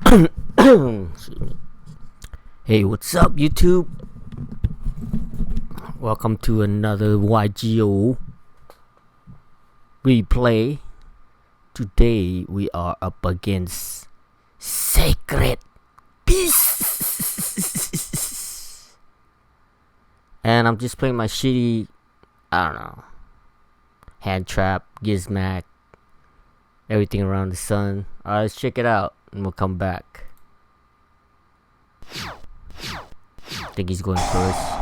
Hey, what's up, YouTube? Welcome to another YGOPro replay. Today we are up against SacredBeasts, and I'm just playing my shitty, I don't know, hand trap, Gizmek, everything around the sun. Alright, let's check it out, and we'll come back. I think he's going first.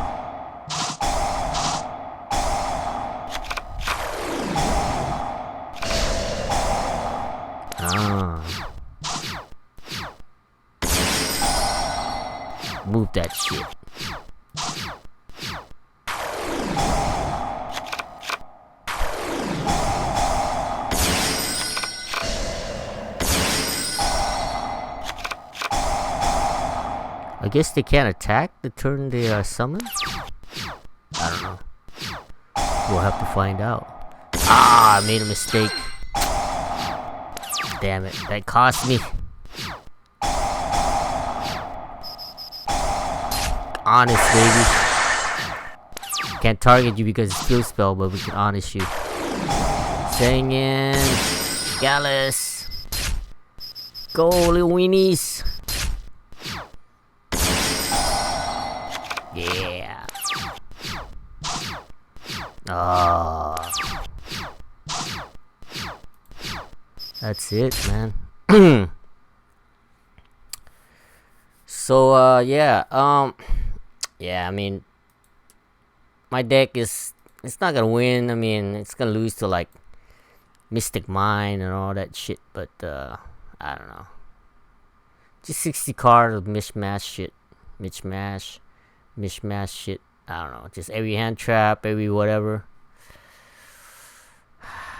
Move that shit. I guess they can't attack the turn they are summoned? I don't know. We'll have to find out. I made a mistake. Damn it, that cost me. Honest, baby. Can't target you because it's skill spell, but we can honest you. Sangan, Gallis. Go, little weenies. Yeah. Oh. That's it, man. So, yeah, I mean, my deck it's not gonna win. I mean, it's gonna lose to, like, Mystic Mine and all that shit, but, I don't know. Just 60 cards of mishmash shit. Mishmash shit. I don't know. Just every hand trap, every whatever.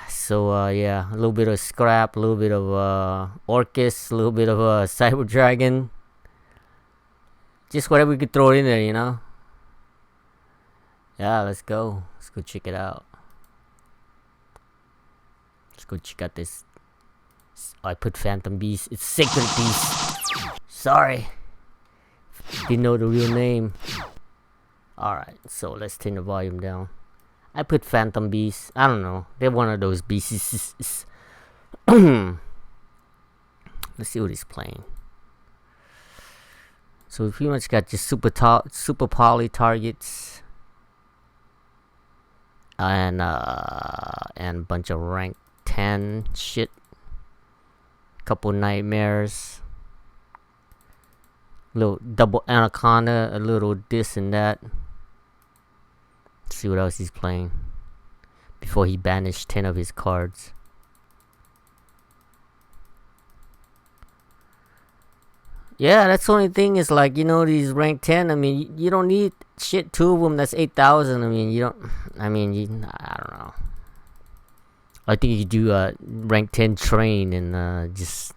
So, yeah, a little bit of Scrap, a little bit of, Orcust, a little bit of, Cyber Dragon. Just whatever we could throw in there, you know? Yeah, let's go. Let's go check it out. Let's go check out this. Oh, I put Phantom Beast. It's SacredBeasts. Sorry. Didn't know the real name. Alright, so let's turn the volume down. I put Phantom Beast. I don't know. They're one of those beasts. Let's see what he's playing. So we pretty much got just super poly targets. And a bunch of rank 10 shit. Couple nightmares. Little double anaconda, a little this and that. Let's see what else he's playing before he banished 10 of his cards. Yeah, that's the only thing is, like, you know, these rank 10, I mean, you don't need shit, 2 of them, that's 8,000. I mean, I don't know. I think you could do a rank 10 train and just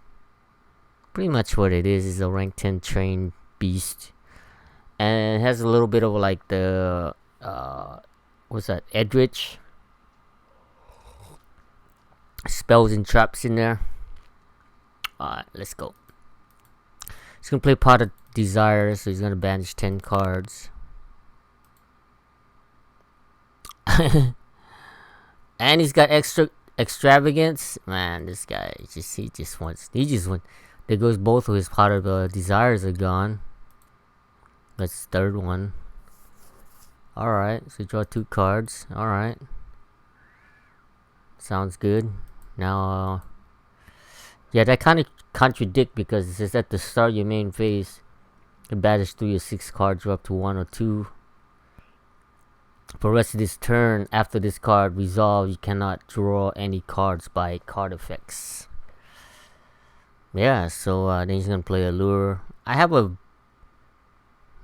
pretty much what it is a rank 10 train beast. And it has a little bit of, like, the what's that, Edrich spells and traps in there. Alright, let's go. He's gonna play Pot of Desire, so he's gonna banish 10 cards. And he's got extravagance. Man, this guy he just wants. There goes both of his Pot of Desires are gone. That's the third one. Alright, so draw 2 cards. Alright. Sounds good. Now, yeah, that kind of contradict because it says at the start of your main phase, you can banish 3 or 6 cards, or up to 1 or 2. For the rest of this turn, after this card resolves, you cannot draw any cards by card effects. Yeah, so then he's gonna play Allure. I have a...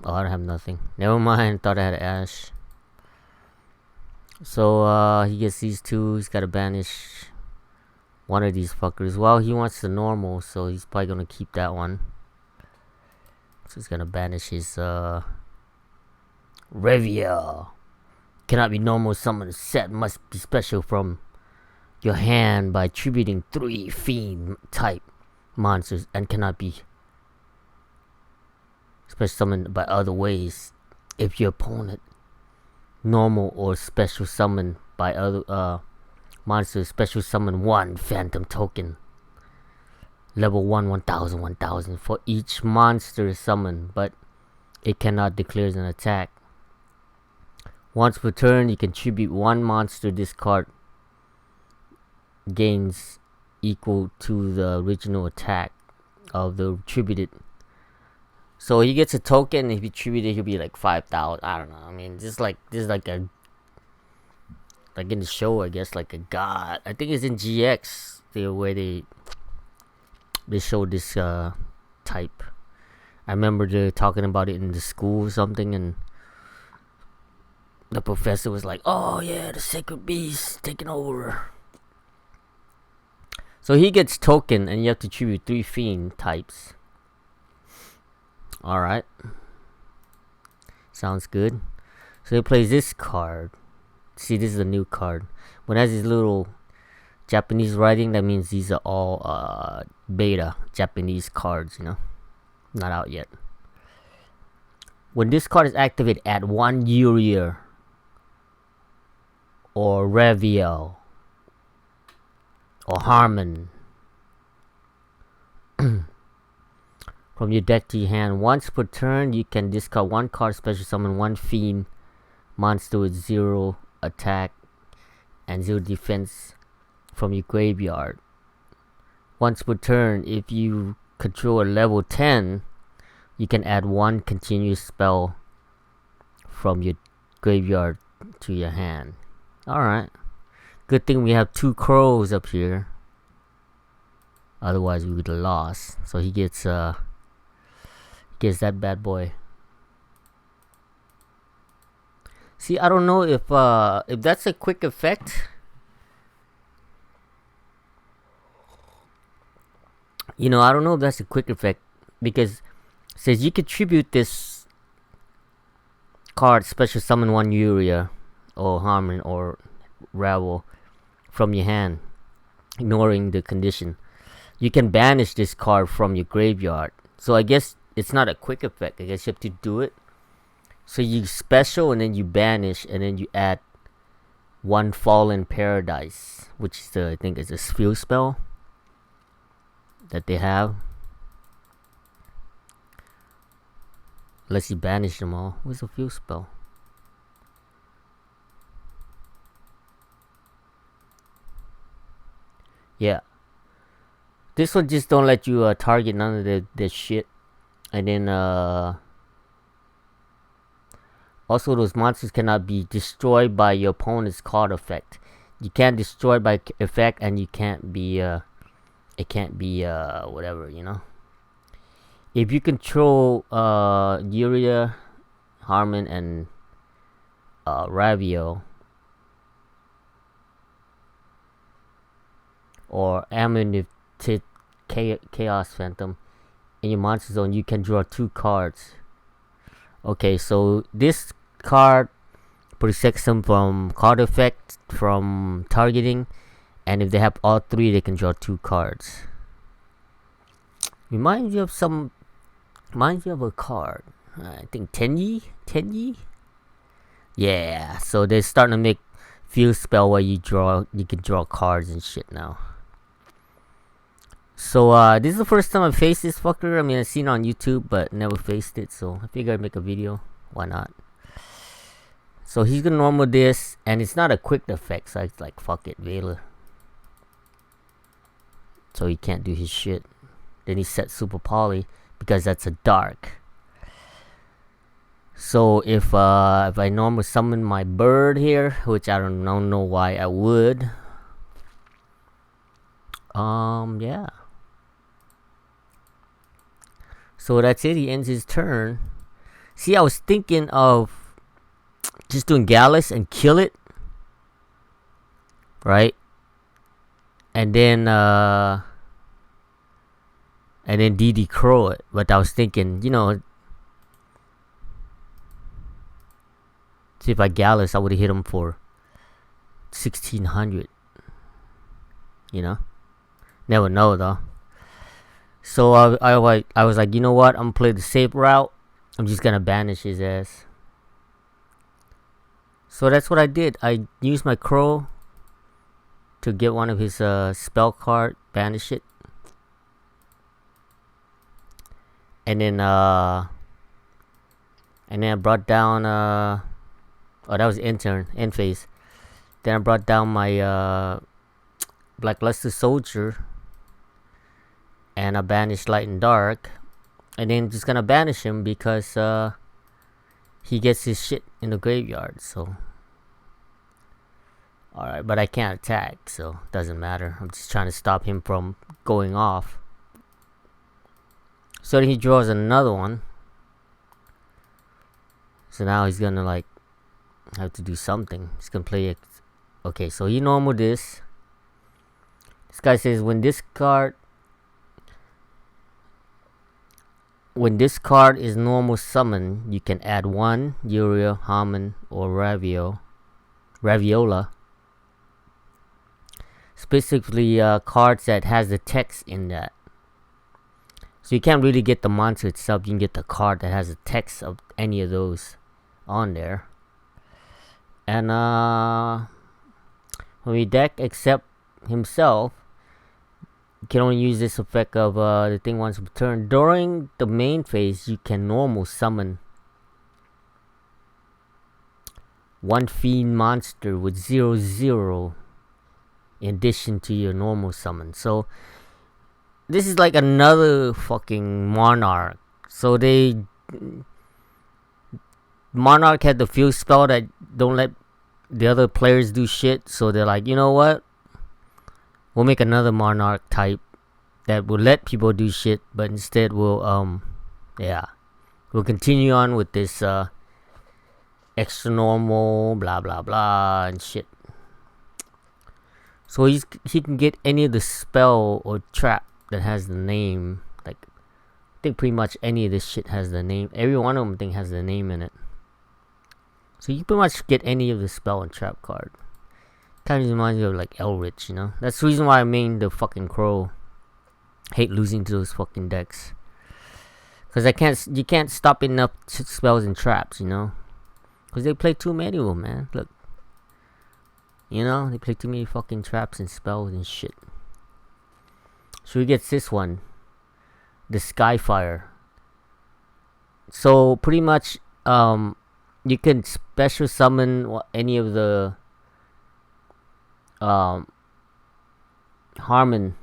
Oh, I don't have nothing. Never mind, thought I had an Ash. So, he gets these 2. He's gotta banish one of these fuckers. Well, he wants the normal, so he's probably gonna keep that one. So he's gonna banish his, Revia. Cannot be normal summon. Set must be special from your hand by attributing 3 fiend type monsters and cannot be special summon by other ways. If your opponent normal or special summon by other monsters, special summon 1 phantom token. Level 1, 1000, 1000 for each monster summoned, but it cannot declare an attack. Once per turn, you can tribute 1 monster this card gains equal to the original attack of the tributed. So he gets a token. If you tribute it, he'll be like 5,000. I don't know. I mean, this is like a, like in the show, I guess, like a god. I think it's in GX, the way they showed this type. I remember they talking about it in the school or something, and the professor was like, "Oh yeah, the sacred beast taking over." So he gets token, and you have to tribute 3 fiend types. All right, sounds good. So he plays this card. See, this is a new card. When it has this little Japanese writing, that means these are all beta Japanese cards, you know, not out yet. When this card is activated, add 1 Yugioh or Revio or Harmon from your deck to your hand. Once per turn, you can discard 1 card, special summon 1 fiend monster with 0 attack and 0 defense from your graveyard. Once per turn, if you control a level 10, you can add 1 continuous spell from your graveyard to your hand. Alright. Good thing we have 2 crows up here. Otherwise we would have lost. So he gets that bad boy. See, I don't know if that's a quick effect. You know, I don't know if that's a quick effect, because it says you contribute this card, special summon 1 Yugioh or Harmon or Ravel from your hand, ignoring the condition. You can banish this card from your graveyard. So I guess it's not a quick effect. I guess you have to do it. So you special and then you banish and then you add 1 Fallen Paradise, which is I think is a field spell that they have. Unless you banish them all. What's a field spell? Yeah. This one just don't let you target none of the shit. And then also those monsters cannot be destroyed by your opponent's card effect. You can't destroy by effect, and you can't be it can't be whatever, you know. If you control Yugioh, Harmon, and Ravio, or Ammonite Chaos Phantom in your monster zone, you can draw 2 cards. Okay, so this card protects them from card effect, from targeting, and if they have all 3, they can draw 2 cards. Reminds you of a card. I think Tenyi? Yeah, so they're starting to make field spell where you can draw cards and shit now. So this is the first time I faced this fucker. I mean, I've seen it on YouTube, but never faced it, so I figured I'd make a video. Why not? So he's gonna normal this, and it's not a quick effect, so it's like, fuck it, Vela. So he can't do his shit. Then he sets Super Poly, because that's a dark. So if I normal summon my bird here, which I don't know why I would. Yeah. So that's it. He ends his turn. See, I was thinking of just doing Gallis and kill it, right? And then DD Crow it. But I was thinking, you know, see if I Gallis, I would have hit him for 1600. You know, never know though. So I was like, you know what? I'm gonna play the safe route I'm just gonna banish his ass. So that's what I did. I used my crow to get one of his spell card, banish it, and then I brought down oh, that was end phase. Then I brought down my Blackluster Soldier, and I banished Light and Dark, and then just gonna banish him because he gets his shit in the graveyard. So alright, but I can't attack, so doesn't matter. I'm just trying to stop him from going off. So then he draws another one. So now he's gonna like have to do something. He's gonna play it. Okay, so he normal this. This guy says when this card is normal summon, you can add one Yugioh, Harmon, or Raviola. Specifically cards that has the text in that. So you can't really get the monster itself, you can get the card that has the text of any of those on there. And when we deck except himself, you can only use this effect of the thing once per turn. During the main phase, you can normal summon one fiend monster with 0/0 in addition to your normal summon. So this is like another fucking Monarch. So Monarch had the field spell that don't let the other players do shit. So they're like, you know what? We'll make another Monarch type that will let people do shit, but instead we'll continue on with this extra normal blah blah blah and shit. So he can get any of the spell or trap that has the name. Like I think pretty much any of this shit has the name. Every one of them I think has the name in it. So you pretty much get any of the spell and trap card. Kind of reminds me of like Elrich, you know. That's the reason why I mained the fucking crow. Hate losing to those fucking decks. Cause you can't stop enough spells and traps, you know. Cause they play too many of them, man. Look. You know, they play too many fucking traps and spells and shit. So he gets this one. The Skyfire. So pretty much you can special summon any of the Harmon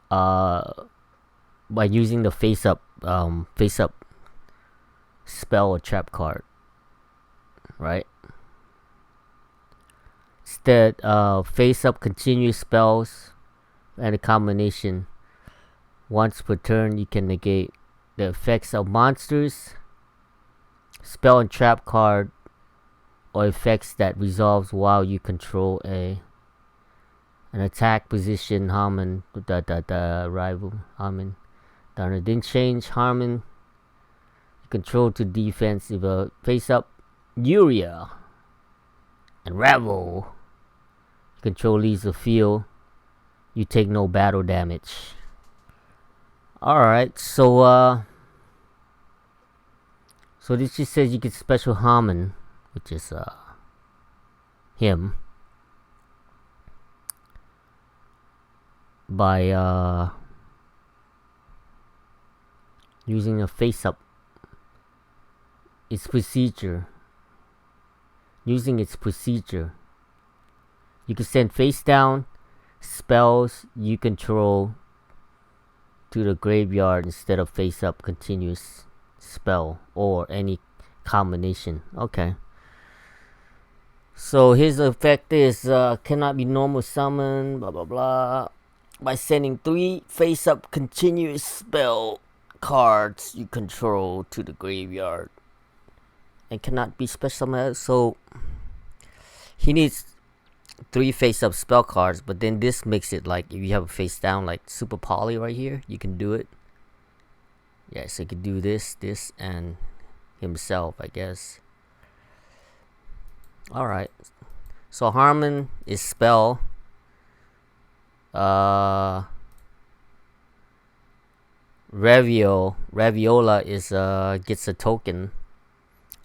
by using the face up spell or trap card, right? Instead, face up continuous spells and a combination. Once per turn, you can negate the effects of monsters, spell and trap card, or effects that resolves while you control an attack position. Harmon rival Harmon. Then change Harmon control to defense if a face up Yugioh and Ravel. Control leaves the field. You take no battle damage. Alright, so this just says you can special Harmon, which is him, by using a face up using its procedure. You can send face down spells you control to the graveyard instead of face up continuous spell or any combination. Okay. So his effect is cannot be normal summon, blah blah blah, by sending 3 face up continuous spell cards you control to the graveyard, and cannot be special summoned. So he needs 3 face up spell cards, but then this makes it like if you have a face down like Super Poly right here, you can do it. Yeah, so you can do this, and himself, I guess. Alright. So Harmon is spell. Raviola is gets a token,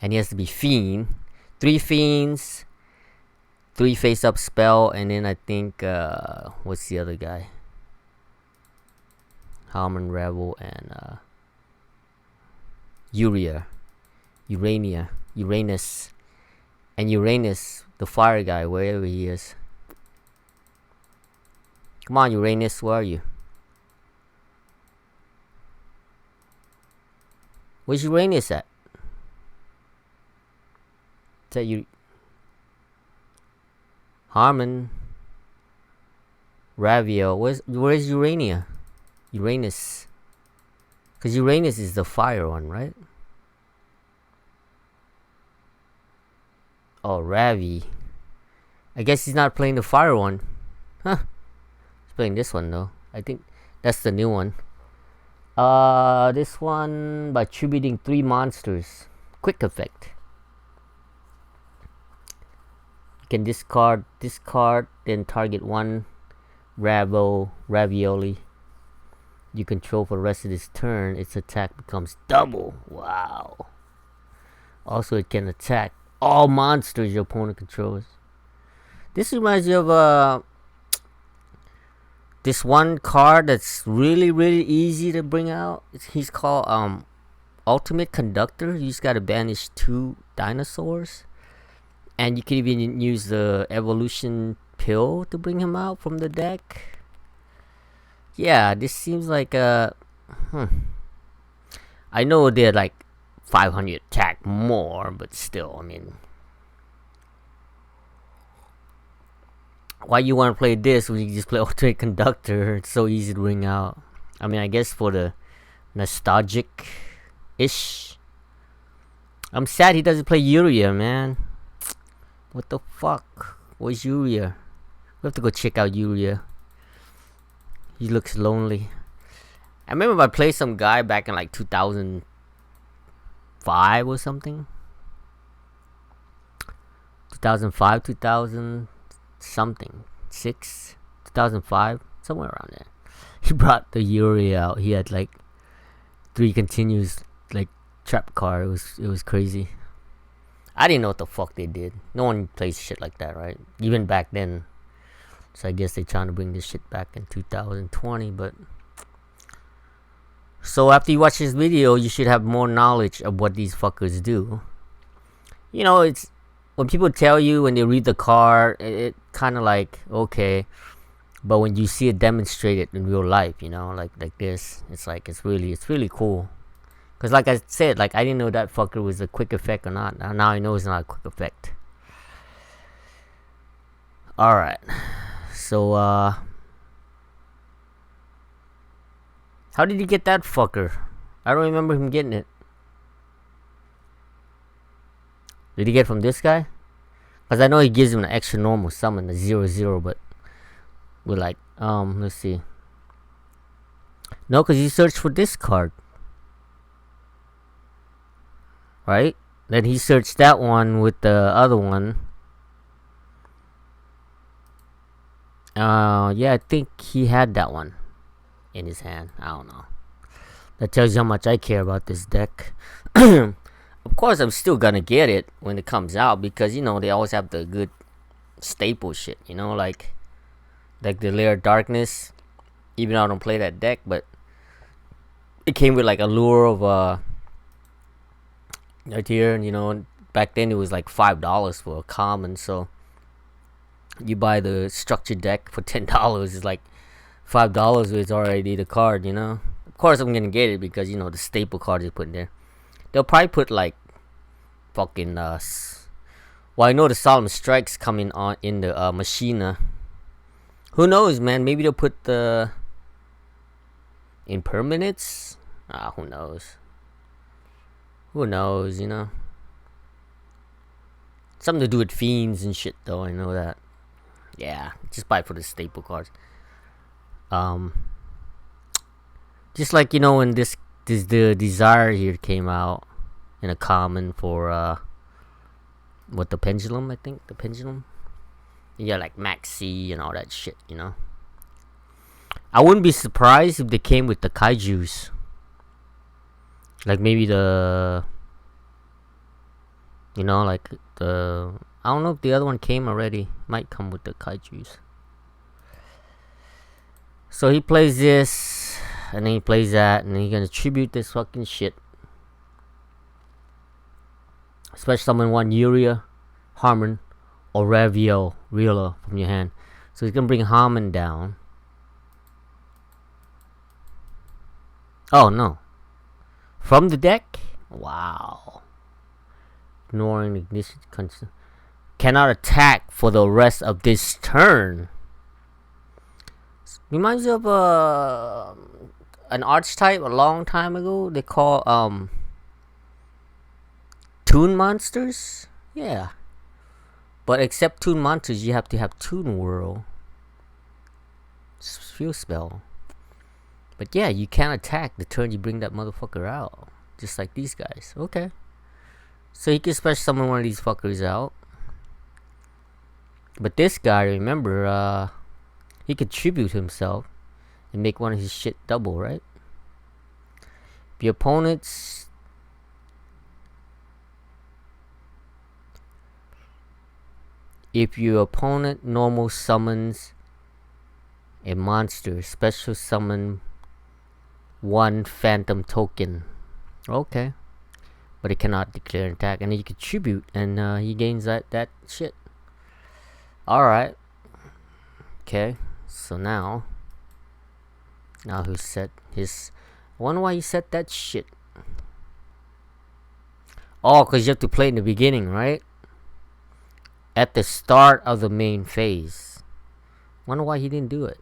and he has to be fiend. 3 fiends, 3 face up spell, and then I think what's the other guy? Harmon, Revel, and Uranus, and Uranus, the fire guy, wherever he is. Come on, Uranus, where are you? Where's Uranus at? Is that you? Harmon, Ravio. Where's Uranus? Because Uranus is the fire one, right? Oh, Ravi. I guess he's not playing the fire one. Huh. He's playing this one though. I think that's the new one. This one by attributing 3 monsters. Quick effect. You can discard, then target 1 ravioli you control for the rest of this turn. Its attack becomes double. Wow. Also, it can attack all monsters your opponent controls. This reminds me of this one card that's really easy to bring out. He's called Ultimate Conductor. You just gotta banish 2 dinosaurs, and you can even use the evolution pill to bring him out from the deck. Yeah, this seems like I know they're like 500 attack more, but still, I mean, why you want to play this when you can just play Ultimate Conductor? It's so easy to bring out. I mean, I guess for the nostalgic-ish. I'm sad he doesn't play Yugioh, man. What the fuck? Where's Yugioh? We have to go check out Yugioh. He looks lonely. I remember I played some guy back in like 2005 or something. 2005, 2000 something. 2005, somewhere around there. He brought the Yuri out. He had like 3 continuous like trap card. It was crazy. I didn't know what the fuck they did. No one plays shit like that, right? Even back then. So I guess they're trying to bring this shit back in 2020, but so after you watch this video, you should have more knowledge of what these fuckers do. You know, it's when people tell you when they read the card, it kind of like okay, but when you see it demonstrated in real life, you know, like this, it's like it's really cool. Cause like I said, like I didn't know that fucker was a quick effect or not. Now I know it's not a quick effect. All right. So, how did he get that fucker? I don't remember him getting it. Did he get it from this guy? Because I know he gives him an extra normal summon, the 0/0, but we're like, let's see. No, because he searched for this card. Right? Then he searched that one with the other one. Yeah, I think he had that one in his hand. I don't know. That tells you how much I care about this deck. Of course, I'm still gonna get it when it comes out because, you know, they always have the good staple shit, you know, like the Lair of Darkness. Even though I don't play that deck, but it came with like a lure of right here, and you know, back then it was like $5 for a common, so you buy the structured deck for $10. It's like $5 is already the card, you know. Of course I'm gonna get it because, you know, the staple cards they put in there. They'll probably put like fucking well, I know the Solemn Strike's coming on in the Machina. Who knows, man? Maybe they'll put the Impermanence. Who knows? Who knows, you know? Something to do with fiends and shit, though. I know that. Yeah, just buy it for the staple cards. Just like, you know, when the Desire here came out in a common for what, the Pendulum? I think the Pendulum. Yeah, like Maxi and all that shit, you know. I wouldn't be surprised if they came with the Kaijus. Like maybe the, you know, like the, I don't know if the other one came already. Might come with the Kaijus. So he plays this, and then he plays that, and then he's gonna tribute this fucking shit. Special summon one Yuria, Harmon, or Ravio, Riola from your hand. So he's gonna bring Harmon down. Oh no. From the deck? Wow. Ignoring ignition. Cannot attack for the rest of this turn. Reminds me of an archetype a long time ago. They call Toon Monsters. Yeah. But except Toon Monsters, you have to have Toon Whirl. Field spell. But yeah, you can't attack the turn you bring that motherfucker out. Just like these guys. Okay. So he can special summon one of these fuckers out. But this guy, remember, he could tribute himself and make one of his shit double, right? The opponent's... If your opponent normal summons a monster, special summon one phantom token. Okay. But it cannot declare an attack. And then you can tribute, and he gains that shit. Alright. Okay. So now he set his... I wonder why he set that shit. Oh, because you have to play in the beginning, right? At the start of the main phase. Wonder why he didn't do it.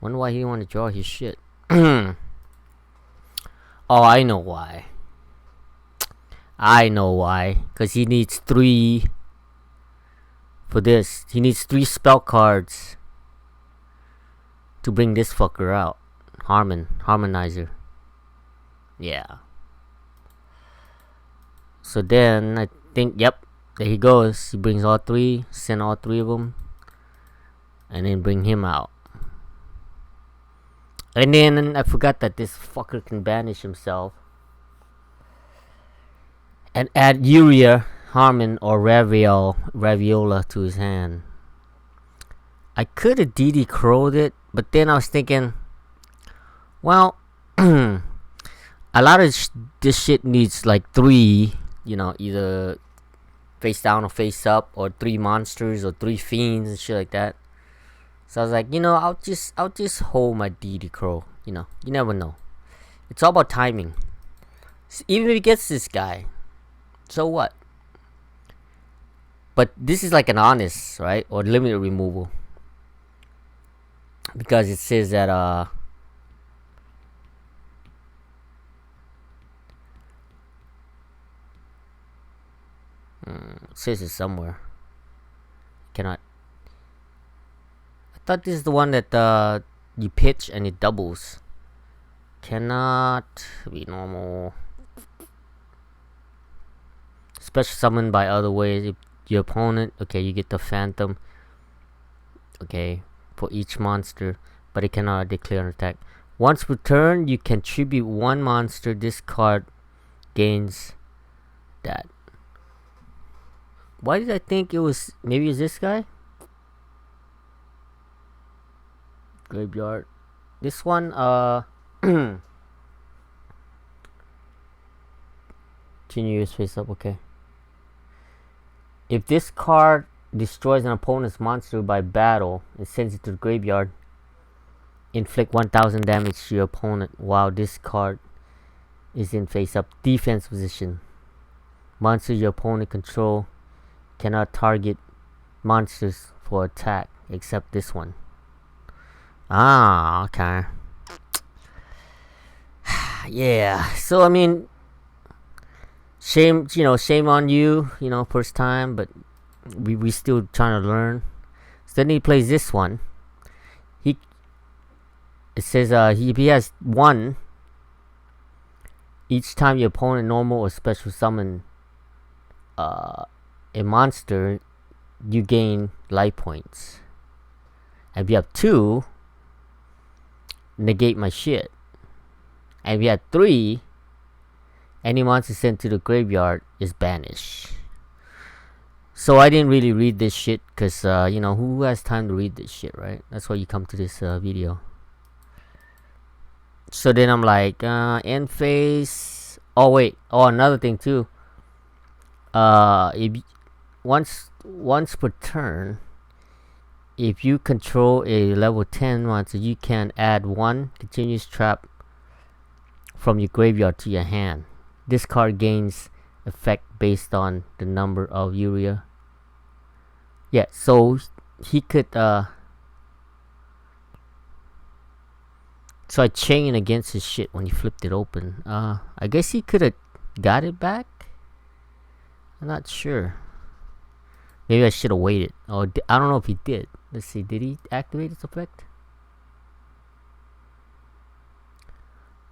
Wonder why he didn't want to draw his shit. Oh, I know why. I know why. Because he needs 3 for this. He needs 3 spell cards to bring this fucker out. Harmonizer. Yeah. So then I think, yep, there he goes. He brings all 3, send all 3 of them, and then bring him out. And then I forgot that this fucker can banish himself and add Yuria, Harmon, or Raviola to his hand. I could have DD Crow'd it, but then I was thinking, well, a lot of this shit needs like 3, you know, either face down or face up, or 3 monsters, or 3 fiends and shit like that. So I was like, you know, I'll just hold my DD Crow. You know, you never know. It's all about timing. Even if he gets this guy, so what? But this is like an honest, right? Or limited removal. Because it says that it says it somewhere. Cannot. I thought this is the one that you pitch and it doubles. Cannot be normal. Special summon by other ways. If your opponent, okay, you get the phantom. Okay, for each monster, but it cannot declare an attack. Once per turn, you can tribute 1 monster. This card gains that. Why did I think it was, maybe it's this guy? Graveyard. This one, continuous face up, okay. If this card destroys an opponent's monster by battle and sends it to the graveyard, inflict 1000 damage to your opponent while this card is in face up defense position. Monsters your opponent control cannot target monsters for attack except this one. Ah, okay. Yeah, so I mean, shame on you, first time, but we still trying to learn. So then he plays this one. It says he has 1. Each time your opponent normal or special summon a monster, you gain life points. And if you have 2, negate my shit. And if you have 3, Any monster sent to the graveyard is banished. So I didn't really read this shit because, you know, who has time to read this shit, right? That's why you come to this video. So then I'm like, end phase. Oh wait. Oh, another thing too. If once per turn, if you control a level 10 monster, you can add 1 continuous trap from your graveyard to your hand. This card gains effect based on the number of Yugioh. Yeah, so he could so I chain against his shit when he flipped it open. I guess he could have got it back. I'm not sure. Maybe I should have waited. Oh, I don't know if he did. Let's see. Did he activate its effect?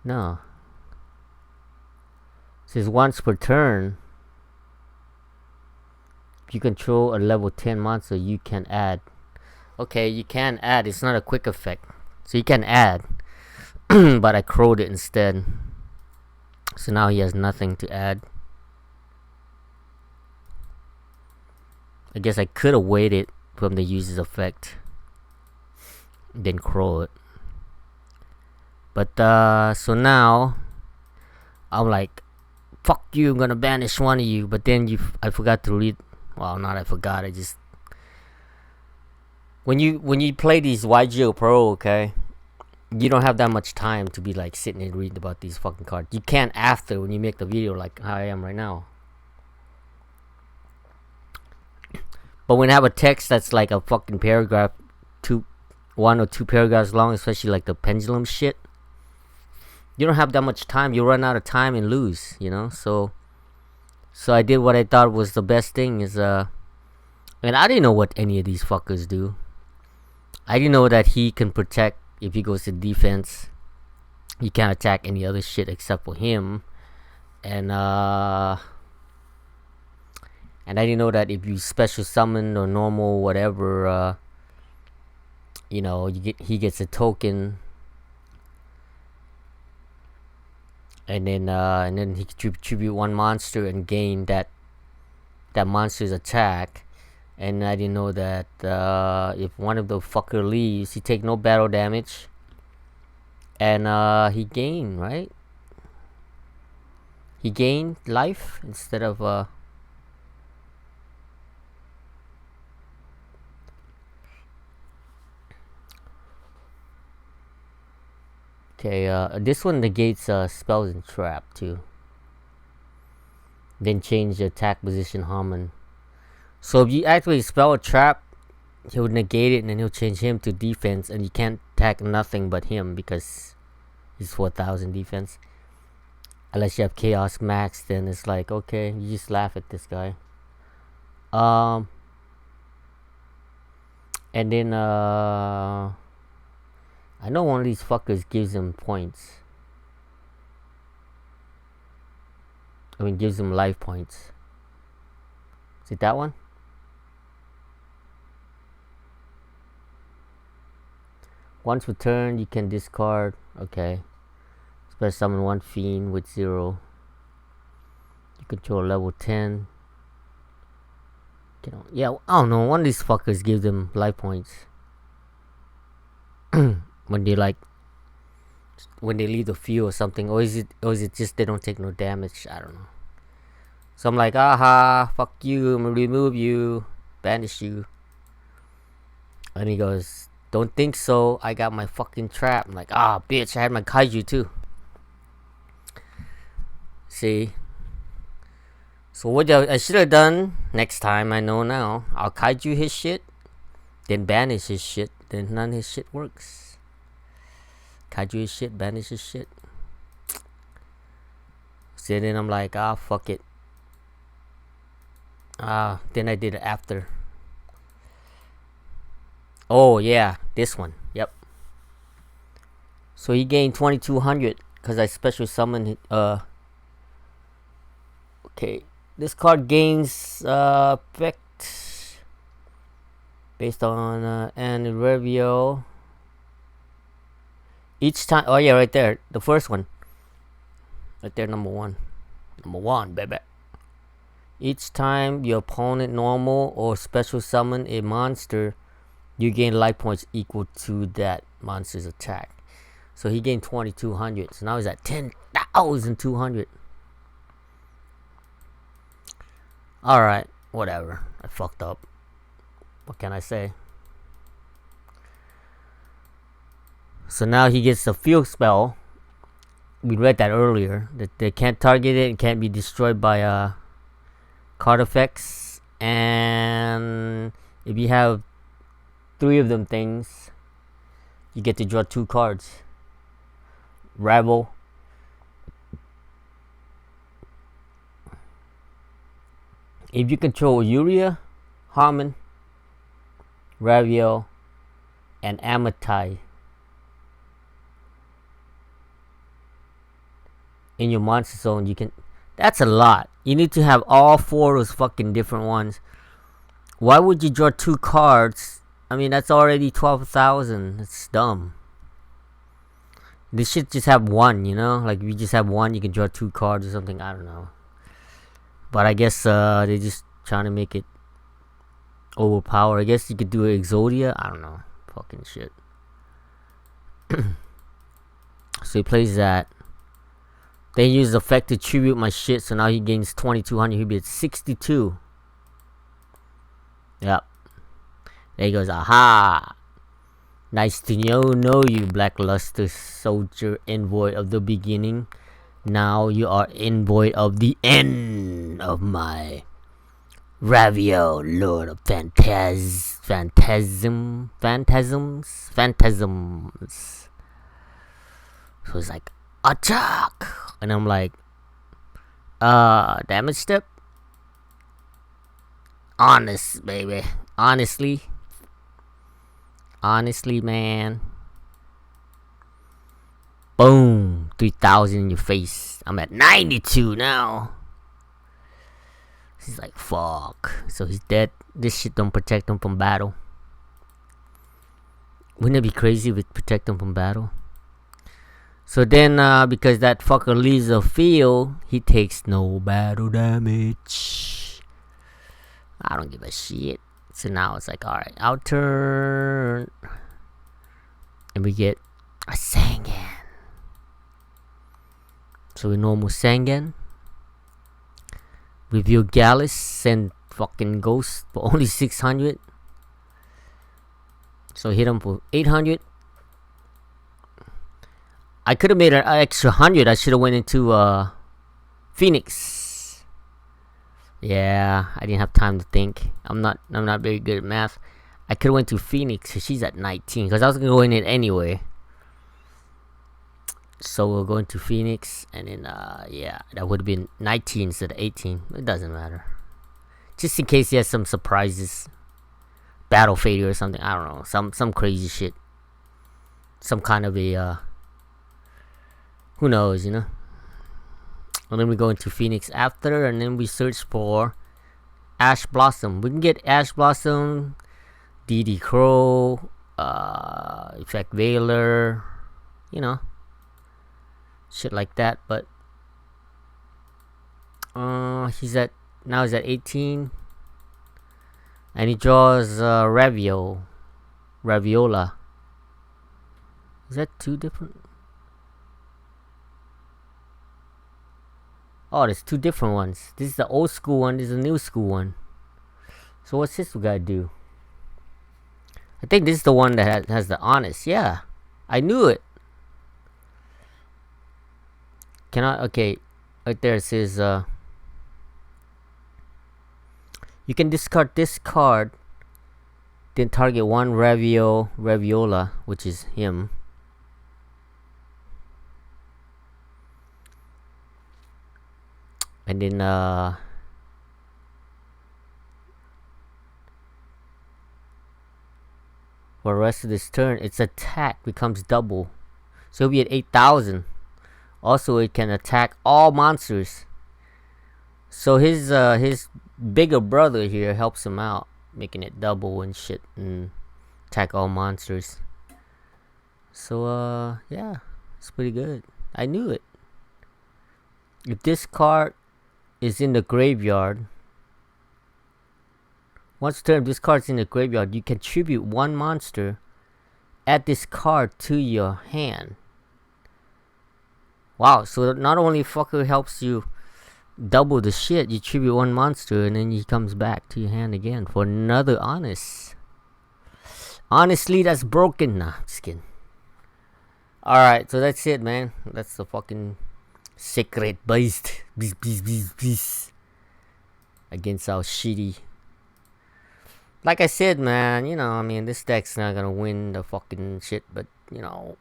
No. It says once per turn. If you control a level 10 monster, you can add. Okay, you can add. It's not a quick effect. So you can add. But I crowed it instead. So now he has nothing to add. I guess I could have waited from the user's effect. Then crow it. But so now I'm like, fuck you, I'm gonna banish one of you. But then I forgot to read. Well, not I forgot. I just when you play these YGOPro, okay, you don't have that much time to be like sitting and reading about these fucking cards. You can after when you make the video like how I am right now. But when I have a text that's like a fucking paragraph, 1 or 2 paragraphs long, especially like the pendulum shit, you don't have that much time. You run out of time and lose, you know. So I did what I thought was the best thing is and I didn't know what any of these fuckers do. I didn't know that he can protect if he goes to defense. He can't attack any other shit except for him, and I didn't know that if you special summon or normal whatever, you know, he gets a token, and then he can tribute 1 monster and gain that monster's attack. And I didn't know that if one of the fucker leaves, he take no battle damage, and he gain, right? He gained life instead of Okay, this one negates spells and trap too. Then change the attack position Harmon. So if you actually spell a trap, he'll negate it and then he'll change him to defense, and you can't attack nothing but him because he's 4,000 defense. Unless you have chaos max, then it's like, okay, you just laugh at this guy. And then I know one of these fuckers gives him points. I mean, gives him life points. Is it that one? Once per turn, you can discard. Okay. Special summon 1 fiend with 0. You control level 10. Yeah, I don't know. One of these fuckers gives them life points. When they leave the field or something, or is it just they don't take no damage? I don't know. So I'm like, aha, fuck you, I'm gonna remove you, banish you. And he goes, don't think so, I got my fucking trap. I'm like, bitch, I had my kaiju too. See? So what I should have done next time, I know now, I'll kaiju his shit, then banish his shit, then none of his shit works. Kaiju his shit, banish his shit. So then I'm like, fuck it. Then I did it after. Oh yeah, this one. Yep. So he gained 2200 because I special summoned. Okay, this card gains effect based on and review. Each time, oh yeah, right there, the first one, right there, number 1. Number 1, baby. Each time your opponent normal or special summon a monster, you gain life points equal to that monster's attack. So he gained 2,200. So now he's at 10,200. Alright, whatever. I fucked up. What can I say? So now he gets the field spell. We read that earlier. That they can't target it and can't be destroyed by card effects. And if you have 3 of them things, you get to draw 2 cards. Rebel. If you control Yugioh, Harmon, Ravio, and Amatai in your monster zone, you can. That's a lot. You need to have all 4 of those fucking different ones. Why would you draw 2 cards? I mean, that's already 12,000. That's dumb. This should just have 1, you know? Like, if you just have 1, you can draw 2 cards or something. I don't know. But I guess they're just trying to make it overpower. I guess you could do Exodia. I don't know. Fucking shit. So he plays that. Then he uses effect to tribute my shit. So now he gains 2,200. He'll be at 62. Yep. There he goes. Aha. Nice to know you, Blackluster Soldier Envoy of the beginning. Now you are Envoy of the end of my Ravio, Lord of Phantasms. So it's like, attack! And I'm like, damage step? Honest, baby. Honestly, man. Boom. 3,000 in your face. I'm at 92 now. He's like, fuck. So he's dead. This shit don't protect him from battle. Wouldn't it be crazy if it protect him from battle? So then, because that fucker leaves the field, he takes no battle damage. I don't give a shit. So now it's like, alright, our turn. And we get a Sangan. So we normal Sangan. Reveal Gallis, send fucking Ghost for only 600. So hit him for 800. I could have made an extra 100. I should have went into Phoenix. Yeah, I didn't have time to think. I'm not very good at math. I could have went to Phoenix. So she's at 19 because I was gonna go in it anyway. So we're going to Phoenix, and then yeah, that would have been 19 instead of 18. It doesn't matter. Just in case he has some surprises, battle failure or something. I don't know, some crazy shit, some kind of a who knows, you know. And then we go into Phoenix after, and then we search for Ash Blossom. We can get Ash Blossom, DD Crow, Effect Veiler, you know, shit like that. But he's at 18, and he draws Raviola. Is that 2 different? Oh, there's 2 different ones. This is the old school one. This is the new school one. So what's this guy do? I think this is the one that has the honest. Yeah, I knew it. Okay, right there it says you can discard this card, then target 1 Raviola, which is him. And then for the rest of this turn, its attack becomes double, so it'll be at 8,000. Also, it can attack all monsters. So his bigger brother here helps him out, making it double and shit, and attack all monsters. So yeah, it's pretty good. I knew it. If this card is in the graveyard. Once per turn, this card's in the graveyard. You can tribute one monster. Add this card to your hand. Wow, so not only fucker helps you double the shit, you tribute one monster and then he comes back to your hand again for another honest. Honestly, that's broken. Nah, just kidding. Alright, so that's it, man. That's the fucking SacredBeasts. Beast. Against our shitty. Like I said, man, you know, I mean, this deck's not gonna win the fucking shit, but, you know,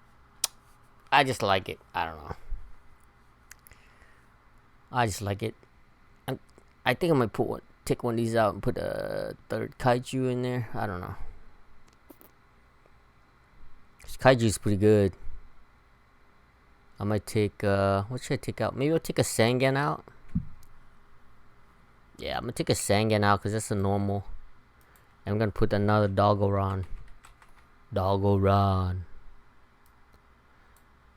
I just like it. I don't know. I just like it. I think I might take one of these out and put a third Kaiju in there. I don't know. Kaiju's pretty good. I might take, what should I take out? Maybe I'll take a Sangan out. Yeah, I'm gonna take a Sangan out because that's a normal. I'm gonna put another Dogoran.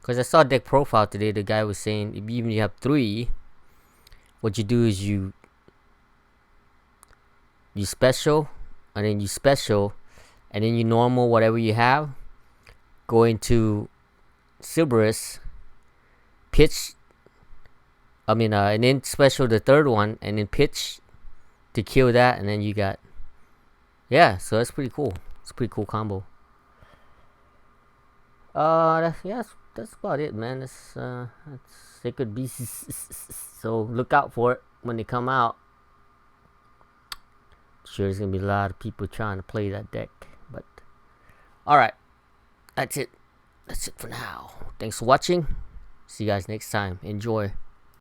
Because I saw a deck profile today. The guy was saying if even you have 3, what you do is you special, and then you special, and then you normal whatever you have. Go into Cerberus, pitch. And then special the third one, and then pitch to kill that, and then you got. Yeah, so that's pretty cool. It's a pretty cool combo. That's about it, man. That's SacredBeasts. So look out for it when they come out. I'm sure there's gonna be a lot of people trying to play that deck. But alright. That's it. That's it for now. Thanks for watching. See you guys next time. Enjoy.